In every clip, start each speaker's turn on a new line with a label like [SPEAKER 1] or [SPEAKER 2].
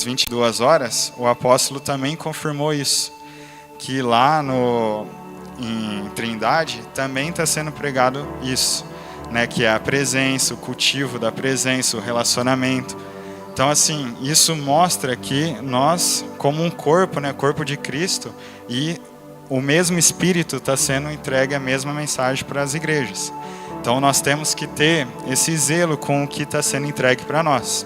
[SPEAKER 1] 22 horas, o apóstolo também confirmou isso, que lá em Trindade também está sendo pregado isso, né, que é a presença, o cultivo da presença, o relacionamento. Então, assim, isso mostra que nós, como um corpo, né, corpo de Cristo, e o mesmo Espírito está sendo entregue a mesma mensagem para as igrejas. Então, nós temos que ter esse zelo com o que está sendo entregue para nós.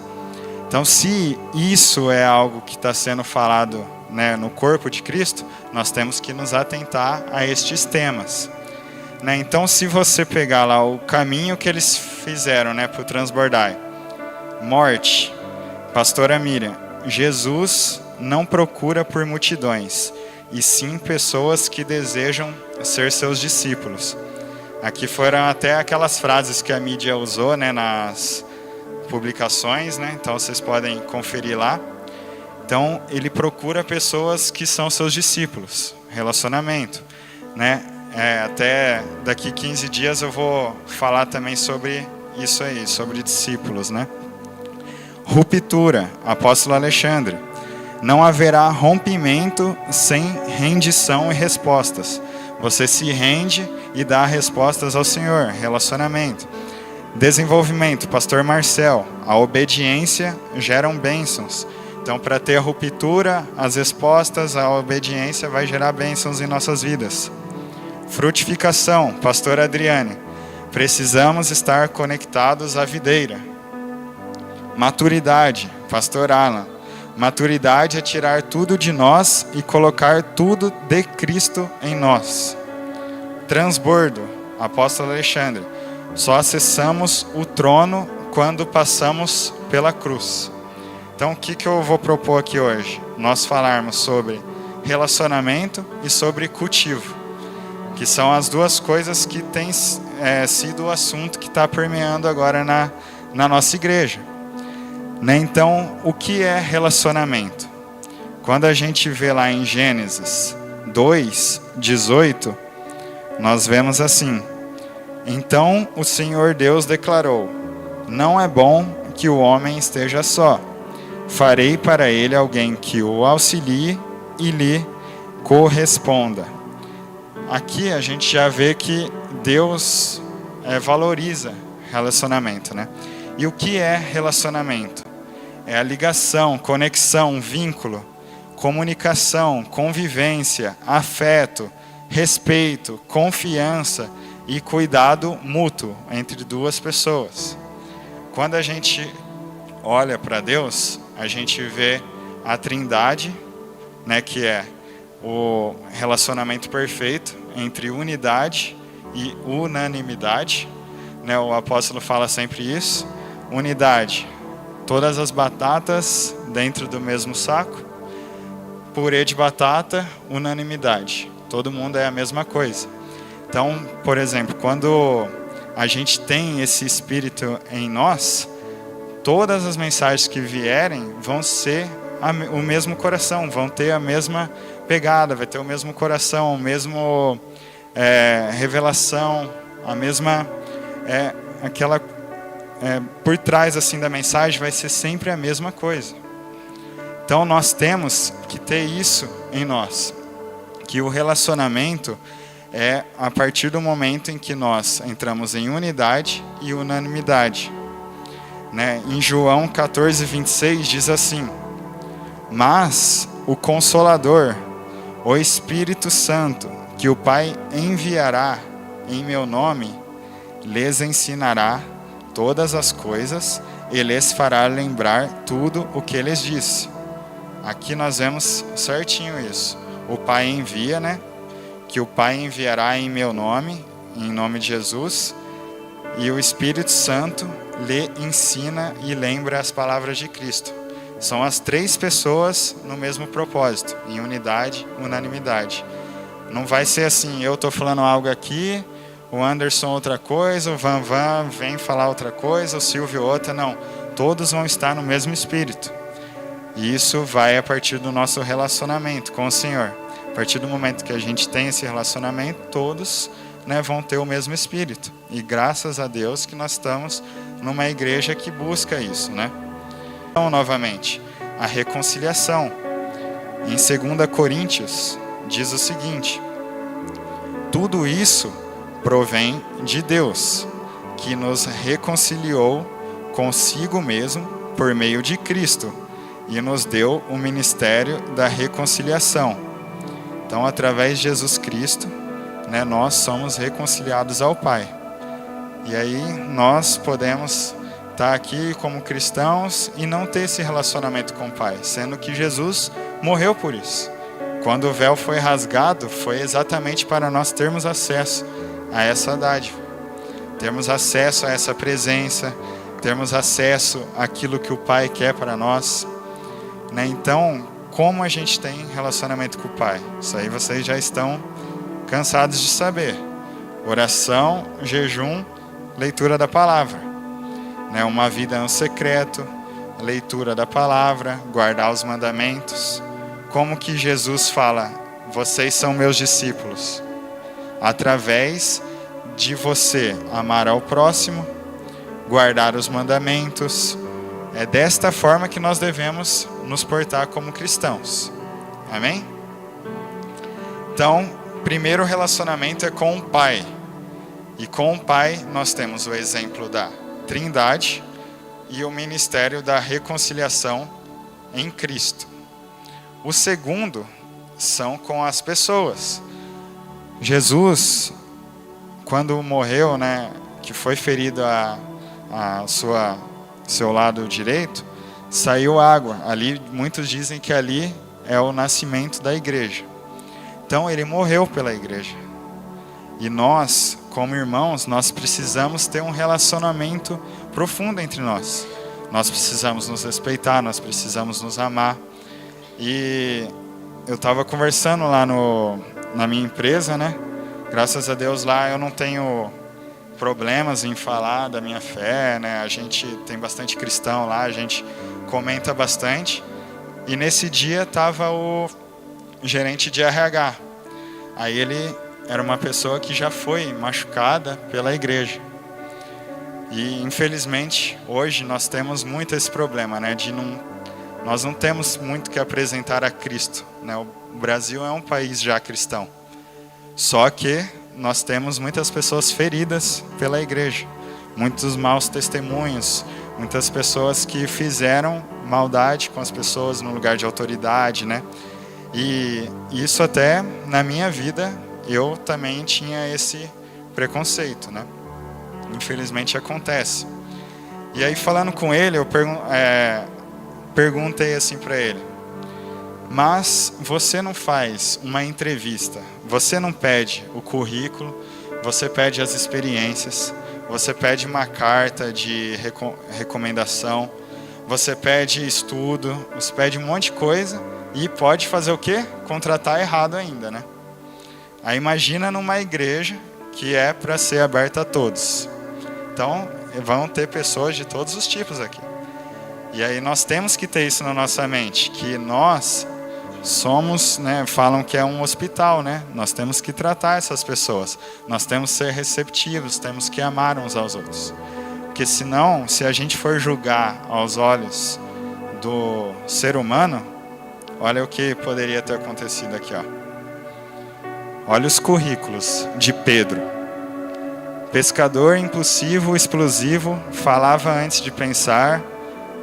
[SPEAKER 1] Então, se isso é algo que está sendo falado, né, no corpo de Cristo, nós temos que nos atentar a estes temas. Né? Então, se você pegar lá o caminho que eles fizeram, né, para o Transbordai, morte, pastora Miriam, Jesus não procura por multidões, e sim pessoas que desejam ser seus discípulos. Aqui foram até aquelas frases que a mídia usou, né, nas publicações, né? Então vocês podem conferir lá. Então ele procura pessoas que são seus discípulos, relacionamento, né? Até daqui 15 dias eu vou falar também sobre isso aí, sobre discípulos, né? Ruptura, apóstolo Alexandre. Não haverá rompimento sem rendição e respostas. Você se rende e dá respostas ao Senhor, relacionamento. Desenvolvimento, pastor Marcel. A obediência geram bênçãos. Então, para ter a ruptura, as respostas, a obediência vai gerar bênçãos em nossas vidas. Frutificação, pastor Adriane. Precisamos estar conectados à videira. Maturidade, pastor Alan. Maturidade é tirar tudo de nós e colocar tudo de Cristo em nós. Transbordo, apóstolo Alexandre. Só acessamos o trono quando passamos pela cruz. Então, o que eu vou propor aqui hoje? Nós falarmos sobre relacionamento e sobre cultivo, que são as duas coisas que têm sido o assunto que está permeando agora na nossa igreja. Né? Então, o que é relacionamento? Quando a gente vê lá em Gênesis 2:18, nós vemos assim: então o Senhor Deus declarou: não é bom que o homem esteja só. Farei para ele alguém que o auxilie e lhe corresponda. Aqui a gente já vê que Deus valoriza relacionamento, né? E o que é relacionamento? É a ligação, conexão, vínculo, comunicação, convivência, afeto, respeito, confiança e cuidado mútuo entre duas pessoas. Quando a gente olha para Deus, a gente vê a Trindade, né, que é o relacionamento perfeito entre unidade e unanimidade. Né, o apóstolo fala sempre isso. Unidade, todas as batatas dentro do mesmo saco. Purê de batata, unanimidade. Todo mundo é a mesma coisa. Então, por exemplo, quando a gente tem esse espírito em nós, todas as mensagens que vierem vão ser o mesmo coração, vão ter a mesma pegada, vai ter o mesmo coração, o mesmo revelação, a mesma aquela por trás assim da mensagem vai ser sempre a mesma coisa. Então nós temos que ter isso em nós, que o relacionamento é a partir do momento em que nós entramos em unidade e unanimidade. Né? Em João 14:26 diz assim: mas o Consolador, o Espírito Santo, que o Pai enviará em meu nome, lhes ensinará todas as coisas e lhes fará lembrar tudo o que lhes disse. Aqui nós vemos certinho isso. O Pai envia, né? Que o Pai enviará em meu nome, em nome de Jesus, e o Espírito Santo lhe ensina e lembra as palavras de Cristo. São as três pessoas no mesmo propósito, em unidade, unanimidade. Não vai ser assim, eu estou falando algo aqui, o Anderson outra coisa, o Van vem falar outra coisa, o Silvio outra, não. Todos vão estar no mesmo espírito. E isso vai a partir do nosso relacionamento com o Senhor. A partir do momento que a gente tem esse relacionamento, todos, né, vão ter o mesmo espírito. E graças a Deus que nós estamos numa igreja que busca isso, né? Então, novamente, a reconciliação. Em 2 Coríntios, diz o seguinte: tudo isso provém de Deus, que nos reconciliou consigo mesmo por meio de Cristo e nos deu o ministério da reconciliação. Então, através de Jesus Cristo, né, nós somos reconciliados ao Pai. E aí nós podemos estar aqui como cristãos e não ter esse relacionamento com o Pai, sendo que Jesus morreu por isso. Quando o véu foi rasgado, foi exatamente para nós termos acesso a essa dádiva, termos acesso a essa presença, termos acesso àquilo que o Pai quer para nós, né? Então, como a gente tem relacionamento com o Pai? Isso aí vocês já estão cansados de saber. Oração, jejum, leitura da palavra, né? Uma vida no secreto, leitura da palavra, guardar os mandamentos. Como que Jesus fala: vocês são meus discípulos? Através de você amar ao próximo, guardar os mandamentos. É desta forma que nós devemos nos portar como cristãos. Amém? Então, primeiro relacionamento é com o Pai. E com o Pai nós temos o exemplo da Trindade e o ministério da reconciliação em Cristo. O segundo são com as pessoas. Jesus, quando morreu, né, que foi ferido seu lado direito, saiu água. Ali, muitos dizem que ali é o nascimento da igreja. Então, ele morreu pela igreja. E nós, como irmãos, nós precisamos ter um relacionamento profundo entre nós. Nós precisamos nos respeitar, nós precisamos nos amar. E eu estava conversando lá na minha empresa, né? Graças a Deus lá eu não tenho problemas em falar da minha fé, né? A gente tem bastante cristão lá, a gente comenta bastante. E nesse dia estava o gerente de RH. Aí ele era uma pessoa que já foi machucada pela igreja. E infelizmente hoje nós temos muito esse problema, né? Nós não temos muito que apresentar a Cristo, né? O Brasil é um país já cristão. Só que nós temos muitas pessoas feridas pela igreja. Muitos maus testemunhos. Muitas pessoas que fizeram maldade com as pessoas no lugar de autoridade, né? E isso até na minha vida eu também tinha esse preconceito, né? Infelizmente acontece. E aí falando com ele, eu perguntei assim para ele: mas você não faz uma entrevista, você não pede o currículo, você pede as experiências, você pede uma carta de recomendação, você pede estudo, você pede um monte de coisa e pode fazer o quê? Contratar errado ainda, né? Aí imagina numa igreja que é para ser aberta a todos. Então vão ter pessoas de todos os tipos aqui. E aí nós temos que ter isso na nossa mente, que nós somos, né, falam que é um hospital, né? Nós temos que tratar essas pessoas. Nós temos que ser receptivos, temos que amar uns aos outros. Porque senão, se a gente for julgar aos olhos do ser humano, olha o que poderia ter acontecido aqui, ó. Olha os currículos de Pedro. Pescador impulsivo, explosivo, falava antes de pensar,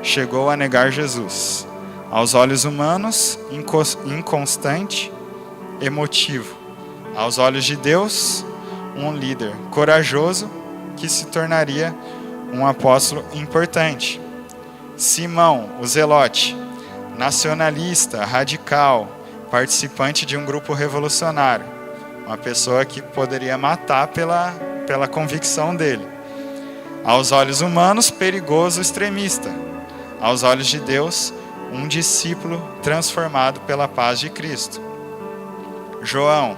[SPEAKER 1] chegou a negar Jesus. Aos olhos humanos, inconstante, emotivo. Aos olhos de Deus, um líder corajoso que se tornaria um apóstolo importante. Simão, o zelote, nacionalista, radical, participante de um grupo revolucionário. Uma pessoa que poderia matar pela convicção dele. Aos olhos humanos, perigoso, extremista. Aos olhos de Deus, um discípulo transformado pela paz de Cristo. João,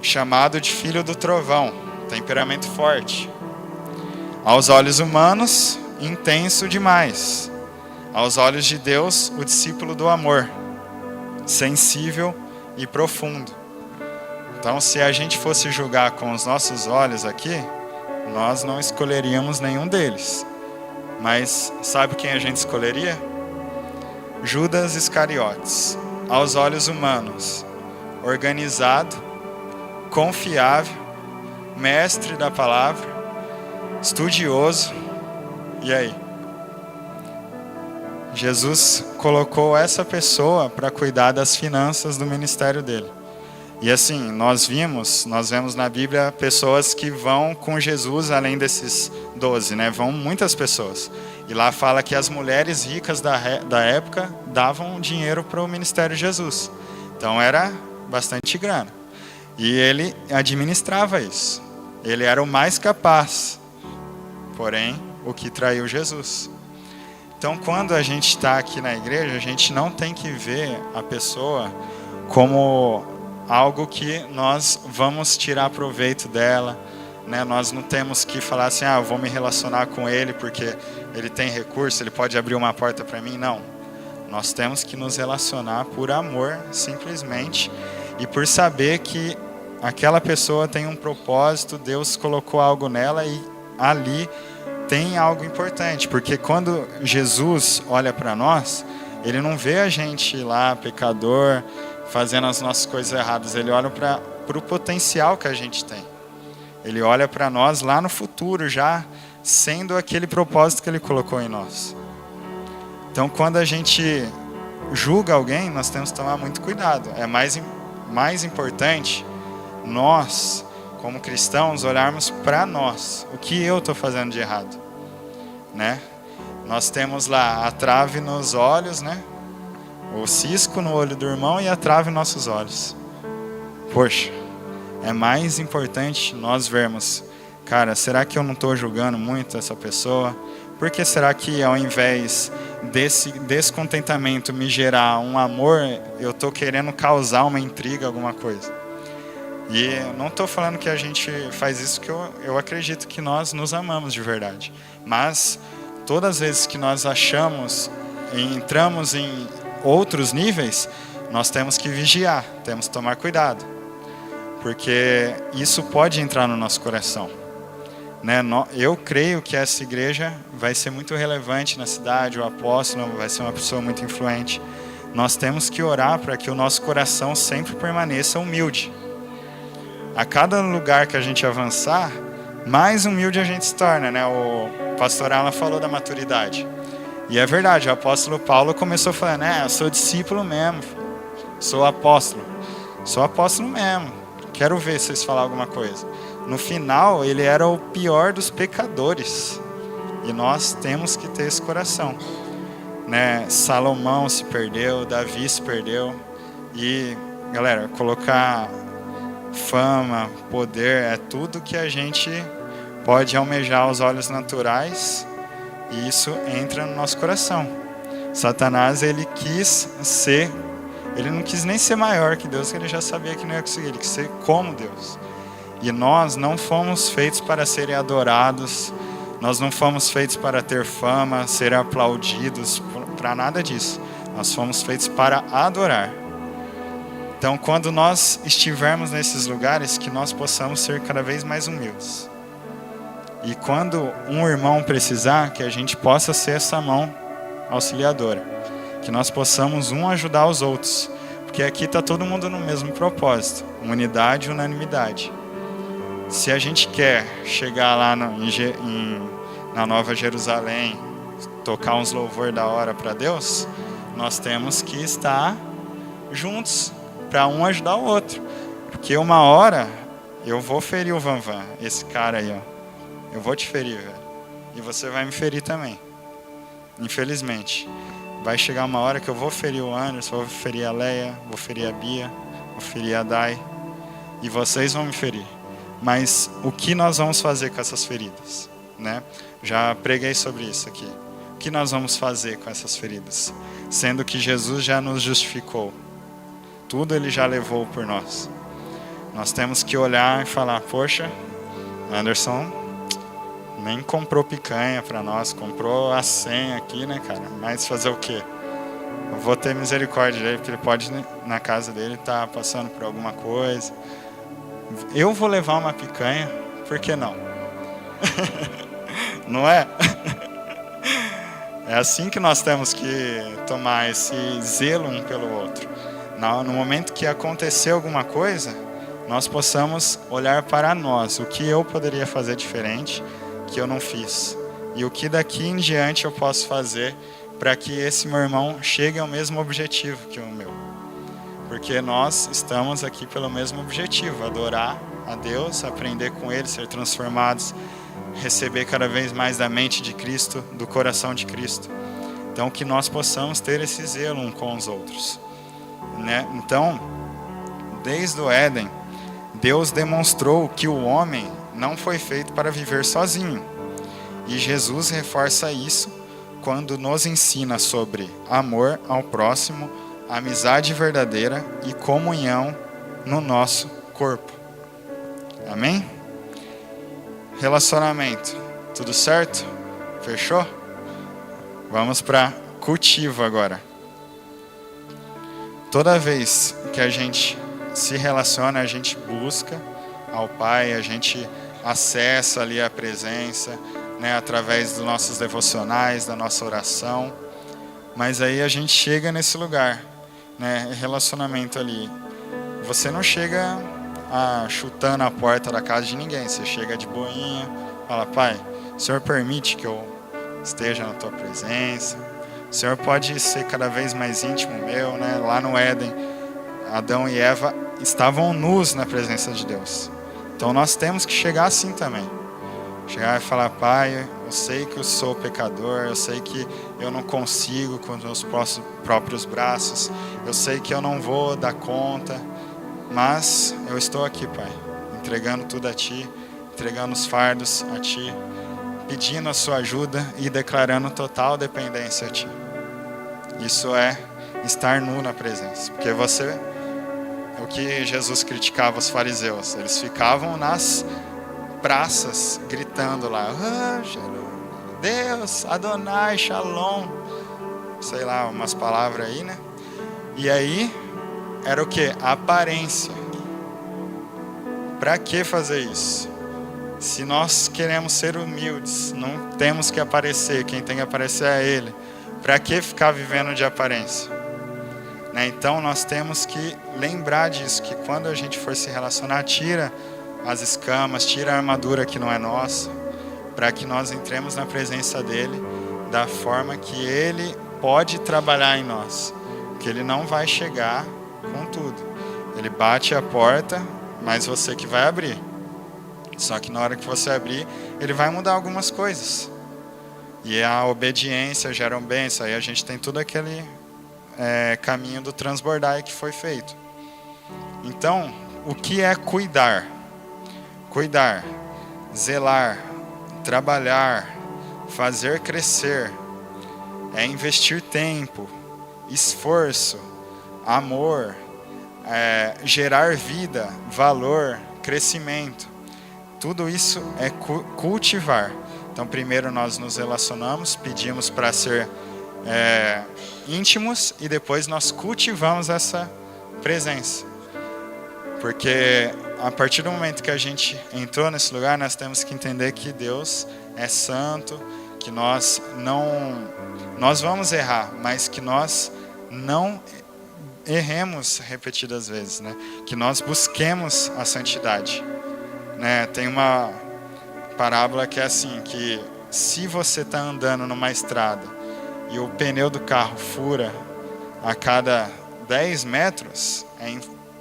[SPEAKER 1] chamado de filho do trovão, temperamento forte. Aos olhos humanos, intenso demais. Aos olhos de Deus, o discípulo do amor, sensível e profundo. Então, se a gente fosse julgar com os nossos olhos aqui, nós não escolheríamos nenhum deles. Mas sabe quem a gente escolheria? Judas Iscariotes, aos olhos humanos, organizado, confiável, mestre da palavra, estudioso. E aí? Jesus colocou essa pessoa para cuidar das finanças do ministério dele. E assim, nós vemos na Bíblia pessoas que vão com Jesus, além desses 12, né? Vão muitas pessoas. E lá fala que as mulheres ricas da época davam dinheiro para o ministério de Jesus. Então era bastante grana. E ele administrava isso. Ele era o mais capaz. Porém, o que traiu Jesus. Então, quando a gente está aqui na igreja, a gente não tem que ver a pessoa como algo que nós vamos tirar proveito dela, né? Nós não temos que falar assim, eu vou me relacionar com ele porque ele tem recurso, ele pode abrir uma porta para mim. Não. Nós temos que nos relacionar por amor, simplesmente, e por saber que aquela pessoa tem um propósito, Deus colocou algo nela e ali tem algo importante, porque quando Jesus olha para nós, ele não vê a gente lá, pecador, fazendo as nossas coisas erradas. Ele olha para o potencial que a gente tem. Ele olha para nós lá no futuro, já sendo aquele propósito que ele colocou em nós. Então, quando a gente julga alguém, nós temos que tomar muito cuidado. É mais importante nós, como cristãos, olharmos para nós. O que eu estou fazendo de errado? Né? Nós temos lá a trave nos olhos, né? O cisco no olho do irmão e a trave nos nossos olhos. Poxa, é mais importante nós vermos, cara, será que eu não estou julgando muito essa pessoa? Por que será que ao invés desse descontentamento me gerar um amor, eu estou querendo causar uma intriga, alguma coisa? E não estou falando que a gente faz isso, que eu acredito que nós nos amamos de verdade. Mas todas as vezes que nós achamos e entramos em outros níveis, nós temos que vigiar, temos que tomar cuidado. Porque isso pode entrar no nosso coração. Né? Eu creio que essa igreja vai ser muito relevante na cidade, o apóstolo vai ser uma pessoa muito influente. Nós temos que orar para que o nosso coração sempre permaneça humilde. A cada lugar que a gente avançar, mais humilde a gente se torna, né? O pastor Alan falou da maturidade. E é verdade, o apóstolo Paulo começou falando, eu sou discípulo mesmo, sou apóstolo mesmo, quero ver vocês falar alguma coisa. No final, ele era o pior dos pecadores. E nós temos que ter esse coração. Né? Salomão se perdeu, Davi se perdeu. E, galera, colocar fama, poder, é tudo que a gente pode almejar aos olhos naturais. E isso entra no nosso coração. Satanás, ele não quis nem ser maior que Deus, que ele já sabia que não ia conseguir. Ele quis ser como Deus. E nós não fomos feitos para serem adorados, nós não fomos feitos para ter fama, ser aplaudidos, para nada disso. Nós fomos feitos para adorar. Então, quando nós estivermos nesses lugares, que nós possamos ser cada vez mais humildes. E quando um irmão precisar, que a gente possa ser essa mão auxiliadora. Que nós possamos ajudar os outros. Porque aqui está todo mundo no mesmo propósito, unidade e unanimidade. Se a gente quer chegar lá na Nova Jerusalém, tocar uns louvor da hora para Deus, nós temos que estar juntos para um ajudar o outro. Porque uma hora eu vou ferir o Vanvan, esse cara aí, ó. Eu vou te ferir, velho. E você vai me ferir também. Infelizmente. Vai chegar uma hora que eu vou ferir o Anderson, vou ferir a Leia, vou ferir a Bia, vou ferir a Dai. E vocês vão me ferir. Mas o que nós vamos fazer com essas feridas? Né? Já preguei sobre isso aqui. O que nós vamos fazer com essas feridas? Sendo que Jesus já nos justificou. Tudo Ele já levou por nós. Nós temos que olhar e falar, poxa, Anderson nem comprou picanha para nós, comprou a senha aqui, né, cara? Mas fazer o quê? Eu vou ter misericórdia dele, porque ele pode, na casa dele, estar passando por alguma coisa. Eu vou levar uma picanha, por que não? Não é? É assim que nós temos que tomar esse zelo um pelo outro. No momento que acontecer alguma coisa, nós possamos olhar para nós, o que eu poderia fazer diferente, que eu não fiz, e o que daqui em diante eu posso fazer para que esse meu irmão chegue ao mesmo objetivo que o meu. Porque nós estamos aqui pelo mesmo objetivo, adorar a Deus, aprender com Ele, ser transformados, receber cada vez mais da mente de Cristo, do coração de Cristo. Então que nós possamos ter esse zelo um com os outros, né? Então, desde o Éden, Deus demonstrou que o homem não foi feito para viver sozinho. E Jesus reforça isso quando nos ensina sobre amor ao próximo, amizade verdadeira e comunhão no nosso corpo. Amém? Relacionamento, tudo certo? Fechou? Vamos para cultivo agora. Toda vez que a gente se relaciona, a gente busca ao Pai, a gente acessa ali a presença, né, através dos nossos devocionais, da nossa oração. Mas aí a gente chega nesse lugar, né, relacionamento ali. Você não chega chutando a porta da casa de ninguém. Você chega de boinha, fala: Pai, o Senhor permite que eu esteja na Tua presença? O Senhor pode ser cada vez mais íntimo meu, né? Lá no Éden, Adão e Eva estavam nus na presença de Deus. Então nós temos que chegar assim também. Chegar e falar: Pai, eu sei que eu sou pecador, eu sei que eu não consigo com os meus próprios braços, eu sei que eu não vou dar conta, mas eu estou aqui, Pai, entregando tudo a Ti, entregando os fardos a Ti, pedindo a Sua ajuda e declarando total dependência a Ti. Isso é estar nu na presença, porque o que Jesus criticava os fariseus, eles ficavam nas praças gritando lá: Deus, Adonai, Shalom, sei lá, umas palavras aí, né? E aí era o que? Aparência. Para que fazer isso? Se nós queremos ser humildes, não temos que aparecer, quem tem que aparecer é Ele. Para que ficar vivendo de aparência? Né? Então nós temos que lembrar disso, que quando a gente for se relacionar, tira as escamas, tira a armadura que não é nossa, para que nós entremos na presença dEle da forma que Ele pode trabalhar em nós. Que Ele não vai chegar com tudo. Ele bate a porta, mas você que vai abrir. Só que na hora que você abrir, Ele vai mudar algumas coisas. E a obediência gera um bênção. Aí a gente tem todo aquele caminho do transbordar que foi feito. Então, o que é cuidar? Cuidar, zelar, trabalhar, fazer crescer, é investir tempo, esforço, amor, gerar vida, valor, crescimento. Tudo isso é cultivar. Então, primeiro nós nos relacionamos, pedimos para ser íntimos e depois nós cultivamos essa presença. Porque a partir do momento que a gente entrou nesse lugar, nós temos que entender que Deus é santo, que nós vamos errar, mas que nós não erremos repetidas vezes, né? Que nós busquemos a santidade, né? Tem uma parábola que é assim, que se você está andando numa estrada e o pneu do carro fura a cada 10 metros,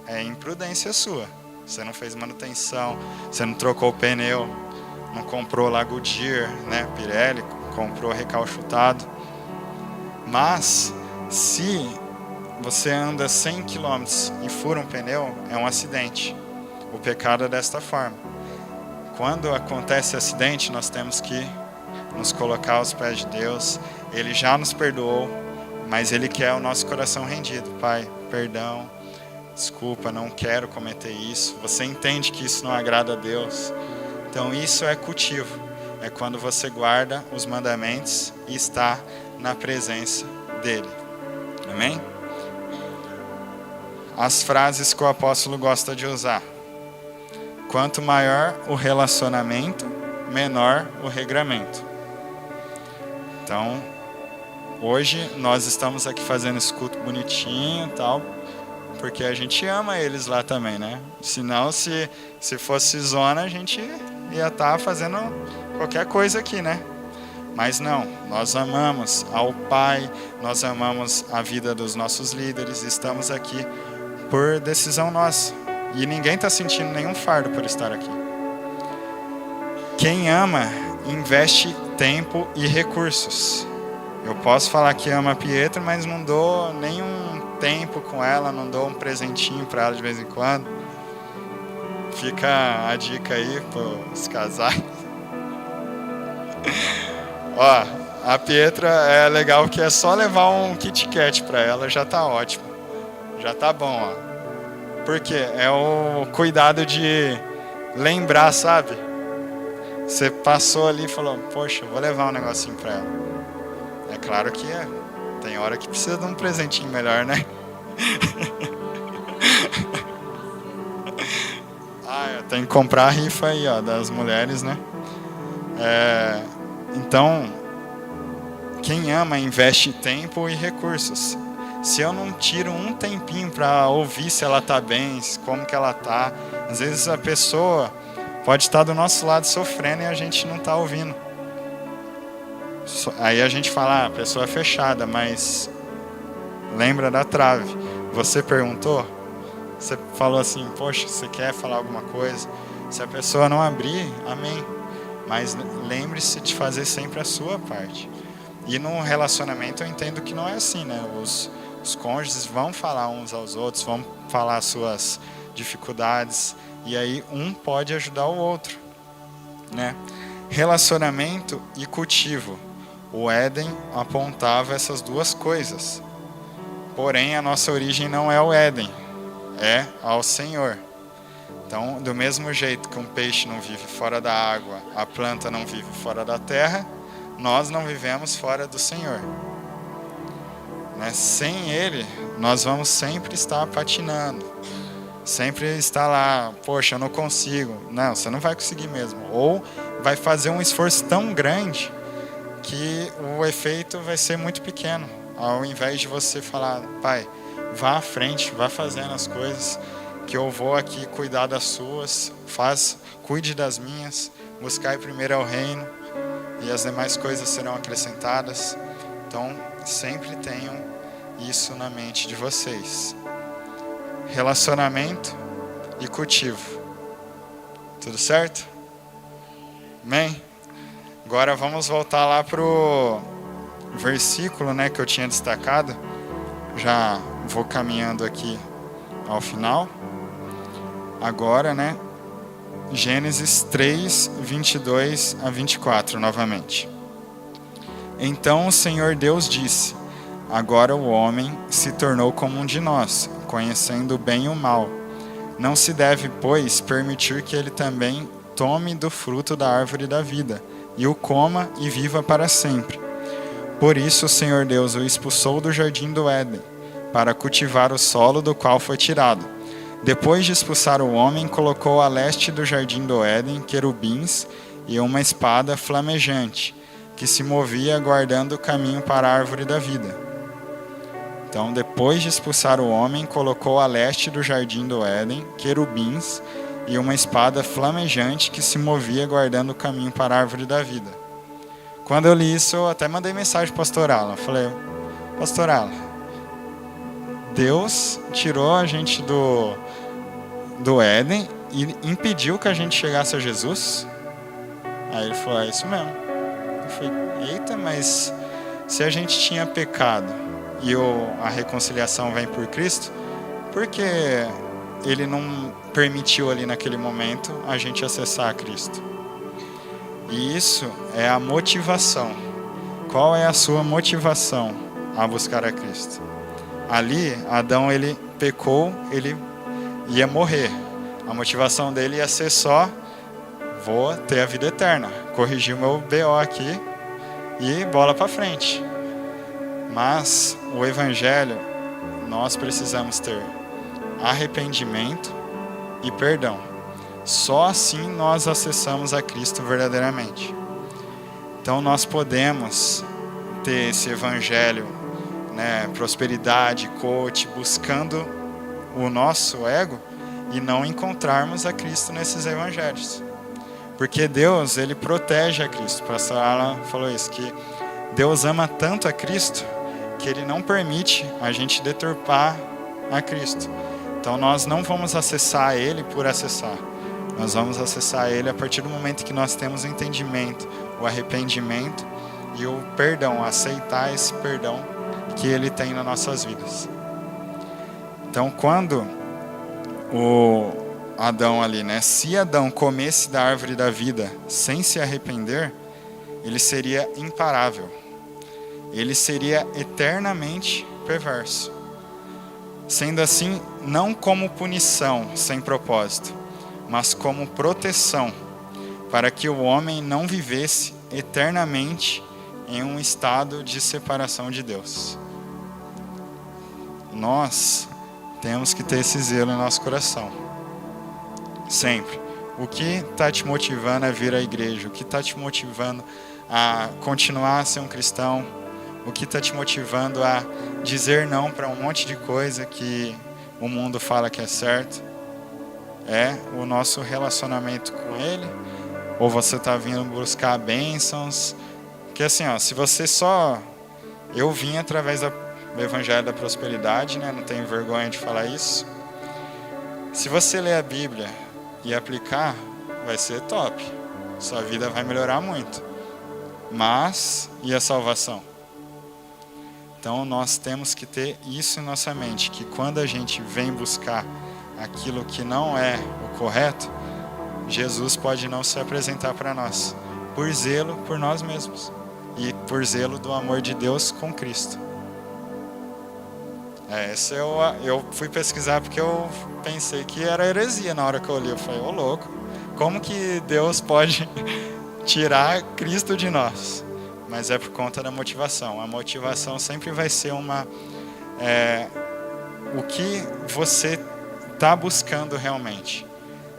[SPEAKER 1] é imprudência sua. Você não fez manutenção, você não trocou o pneu, não comprou lá Goodyear, né, Pirelli, comprou recalchutado. Mas, se você anda 100 km e fura um pneu, é um acidente. O pecado é desta forma. Quando acontece acidente, nós temos que nos colocar aos pés de Deus. Ele já nos perdoou, mas Ele quer o nosso coração rendido. Pai, perdão, desculpa, não quero cometer isso. Você entende que isso não agrada a Deus. Então isso é cultivo. É quando você guarda os mandamentos e está na presença dEle. Amém? As frases que o apóstolo gosta de usar. Quanto maior o relacionamento, menor o regramento. Então, Hoje nós estamos aqui fazendo esse culto bonitinho e tal, porque a gente ama eles lá também, né? Senão, se fosse zona, a gente ia estar fazendo qualquer coisa aqui, né? Mas não, nós amamos ao Pai, nós amamos a vida dos nossos líderes, estamos aqui por decisão nossa. E ninguém está sentindo nenhum fardo por estar aqui. Quem ama, investe tempo e recursos. Eu posso falar que amo a Pietro, mas não dou nenhum tempo com ela, não dou um presentinho para ela de vez em quando. Fica a dica aí para os casais. Ó, a Pietra é legal que é só levar um Kit Kat para ela, já tá ótimo. Já tá bom, ó. Porque é o cuidado de lembrar, sabe? Você passou ali e falou, poxa, vou levar um negocinho para ela. É claro que tem hora que precisa de um presentinho melhor, né? Eu tenho que comprar a rifa aí, ó, das mulheres, né? Então, quem ama investe tempo e recursos. Se eu não tiro um tempinho para ouvir se ela tá bem, como que ela tá, às vezes a pessoa pode estar do nosso lado sofrendo e a gente não tá ouvindo. Aí a gente fala, a pessoa é fechada, mas lembra da trave. Você perguntou, você falou assim, poxa, você quer falar alguma coisa? Se a pessoa não abrir, amém. Mas lembre-se de fazer sempre a sua parte. E no relacionamento eu entendo que não é assim, né? Os cônjuges vão falar uns aos outros, vão falar suas dificuldades, e aí um pode ajudar o outro, né? Relacionamento e cultivo. O Éden apontava essas duas coisas. Porém, a nossa origem não é o Éden, é ao Senhor. Então, do mesmo jeito que um peixe não vive fora da água, a planta não vive fora da terra, nós não vivemos fora do Senhor. Né? Sem Ele, nós vamos sempre estar patinando. Sempre estar lá, poxa, eu não consigo. Não, você não vai conseguir mesmo. Ou vai fazer um esforço tão grande que o efeito vai ser muito pequeno. Ao invés de você falar, pai, vá à frente, vá fazendo as coisas, que eu vou aqui cuidar das suas, cuide das minhas, buscai primeiro ao reino, e as demais coisas serão acrescentadas. Então, sempre tenham isso na mente de vocês. Relacionamento e cultivo. Tudo certo? Amém? Agora vamos voltar lá pro versículo, né, que eu tinha destacado. Já vou caminhando aqui ao final. Agora, né, Gênesis 3, 22 a 24, novamente. Então o Senhor Deus disse, agora o homem se tornou como um de nós, conhecendo o bem e o mal. Não se deve, pois, permitir que ele também tome do fruto da árvore da vida, e o coma e viva para sempre. Por isso o Senhor Deus o expulsou do jardim do Éden, para cultivar o solo do qual foi tirado. Depois de expulsar o homem, colocou a leste do jardim do Éden querubins e uma espada flamejante, que se movia guardando o caminho para a árvore da vida. Então, depois de expulsar o homem, colocou a leste do jardim do Éden querubins e uma espada flamejante que se movia guardando o caminho para a árvore da vida. Quando eu li isso, eu até mandei mensagem para a pastorala. Eu falei, pastorala, Deus tirou a gente do Éden e impediu que a gente chegasse a Jesus? Aí ele falou, é isso mesmo. Eu falei, eita, mas se a gente tinha pecado e a reconciliação vem por Cristo, por que ele não permitiu ali naquele momento a gente acessar a Cristo? E isso é a motivação. Qual é a sua motivação a buscar a Cristo? Ali, Adão, ele pecou, ele ia morrer. A motivação dele ia ser só, vou ter a vida eterna, corrigir o meu BO aqui e bola para frente. Mas o Evangelho, nós precisamos ter arrependimento e perdão. Só assim nós acessamos a Cristo verdadeiramente. Então nós podemos ter esse evangelho, né, prosperidade, coach, buscando o nosso ego e não encontrarmos a Cristo nesses evangelhos. Porque Deus, ele protege a Cristo. O pastor Alan falou isso, que Deus ama tanto a Cristo que ele não permite a gente deturpar a Cristo. Então nós não vamos acessar ele por acessar. Nós vamos acessar ele a partir do momento que nós temos o entendimento, o arrependimento e o perdão, aceitar esse perdão que ele tem nas nossas vidas. Então quando o Adão ali, né? Se Adão comesse da árvore da vida sem se arrepender, ele seria imparável. Ele seria eternamente perverso. Sendo assim, não como punição sem propósito, mas como proteção, para que o homem não vivesse eternamente em um estado de separação de Deus. Nós temos que ter esse zelo em nosso coração. Sempre. O que está te motivando a vir à igreja? O que está te motivando a continuar a ser um cristão? O que está te motivando a dizer não para um monte de coisa que o mundo fala que é certo? É o nosso relacionamento com Ele? Ou você está vindo buscar bênçãos? Porque assim, ó, se você só... Eu vim através do Evangelho da Prosperidade, né? Não tenho vergonha de falar isso. Se você ler a Bíblia e aplicar, vai ser top. Sua vida vai melhorar muito. Mas, e a salvação? Então nós temos que ter isso em nossa mente, que quando a gente vem buscar aquilo que não é o correto, Jesus pode não se apresentar para nós, por zelo por nós mesmos e por zelo do amor de Deus com Cristo. Esse eu fui pesquisar porque eu pensei que era heresia na hora que eu li. Eu falei, ô louco, como que Deus pode tirar Cristo de nós? Mas é por conta da motivação. A motivação sempre vai ser o que você está buscando realmente.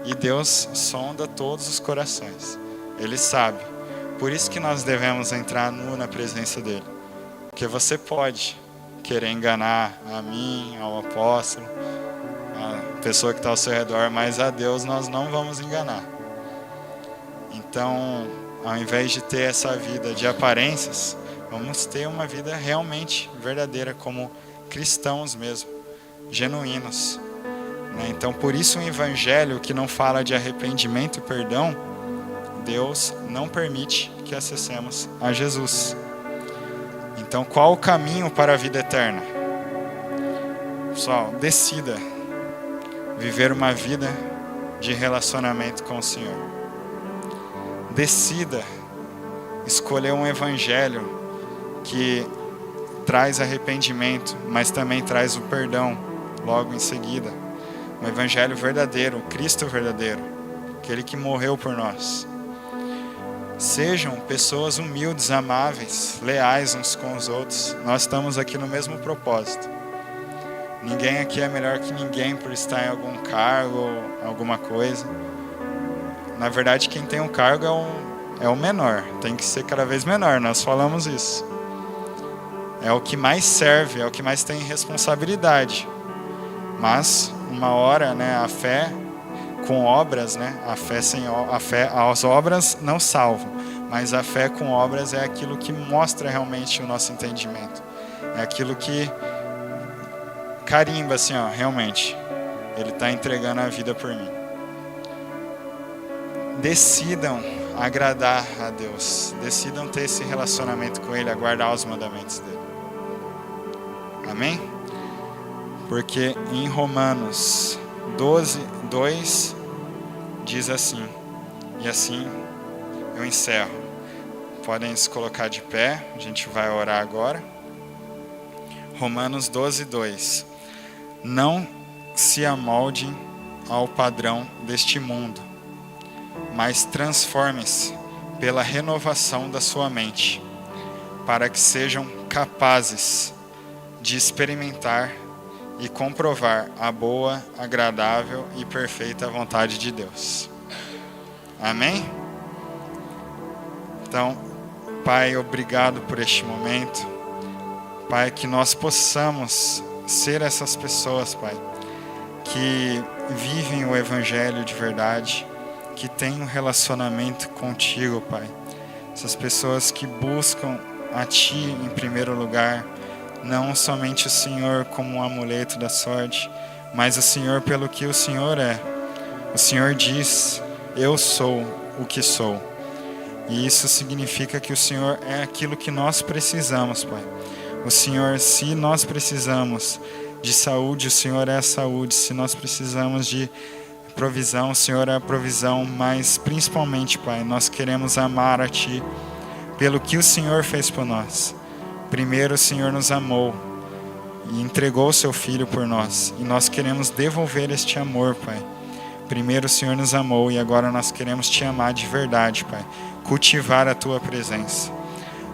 [SPEAKER 1] E Deus sonda todos os corações. Ele sabe. Por isso que nós devemos entrar nu na presença dele. Porque você pode querer enganar a mim, ao apóstolo, a pessoa que está ao seu redor, mas a Deus nós não vamos enganar. Então, ao invés de ter essa vida de aparências, vamos ter uma vida realmente verdadeira, como cristãos mesmo, genuínos. Então, por isso, um evangelho que não fala de arrependimento e perdão, Deus não permite que acessemos a Jesus. Então, qual o caminho para a vida eterna? Pessoal, decida viver uma vida de relacionamento com o Senhor. Decida escolher um evangelho que traz arrependimento, mas também traz o perdão logo em seguida. Um evangelho verdadeiro, o Cristo verdadeiro, aquele que morreu por nós. Sejam pessoas humildes, amáveis, leais uns com os outros. Nós estamos aqui no mesmo propósito. Ninguém aqui é melhor que ninguém por estar em algum cargo ou alguma coisa. Na verdade, quem tem um cargo é o menor. Tem que ser cada vez menor, nós falamos isso. É o que mais serve, é o que mais tem responsabilidade. Mas, uma hora, né, a fé com obras, né, as obras não salvam. Mas a fé com obras é aquilo que mostra realmente o nosso entendimento. É aquilo que carimba, assim, ó, realmente. Ele está entregando a vida por mim. Decidam agradar a Deus. Decidam ter esse relacionamento com Ele, aguardar os mandamentos dEle. Amém? Porque em Romanos 12:2 diz assim, e assim eu encerro. Podem se colocar de pé, a gente vai orar agora. Romanos 12:2. Não se amoldem ao padrão deste mundo, mas transformem-se pela renovação da sua mente, para que sejam capazes de experimentar e comprovar a boa, agradável e perfeita vontade de Deus. Amém? Então, Pai, obrigado por este momento. Pai, que nós possamos ser essas pessoas, Pai, que vivem o Evangelho de verdade, que têm um relacionamento contigo, Pai. Essas pessoas que buscam a Ti em primeiro lugar, não somente o Senhor como um amuleto da sorte, mas o Senhor pelo que o Senhor é. O Senhor diz: eu sou o que sou. E isso significa que o Senhor é aquilo que nós precisamos, Pai. O Senhor, se nós precisamos de saúde, o Senhor é a saúde. Se nós precisamos de provisão, o Senhor é a provisão. Mas principalmente, Pai, nós queremos amar a Ti pelo que o Senhor fez por nós. Primeiro o Senhor nos amou e entregou o Seu Filho por nós. E nós queremos devolver este amor, Pai. Primeiro o Senhor nos amou e agora nós queremos Te amar de verdade, Pai. Cultivar a Tua presença.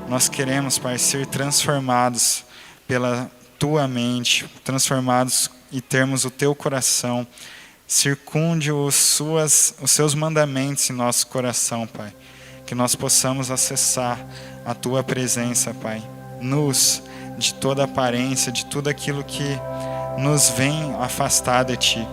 [SPEAKER 1] Nós queremos, Pai, ser transformados pela Tua mente, transformados e termos o Teu coração. Circunde os Seus mandamentos em nosso coração, Pai. Que nós possamos acessar a Tua presença, Pai. Nus de toda aparência, de tudo aquilo que nos vem afastar de Ti.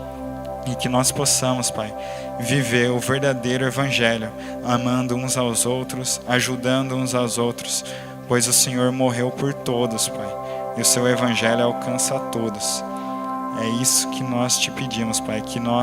[SPEAKER 1] E que nós possamos, Pai, viver o verdadeiro Evangelho, amando uns aos outros, ajudando uns aos outros, pois o Senhor morreu por todos, Pai, e o Seu Evangelho alcança a todos. É isso que nós Te pedimos, Pai, que nós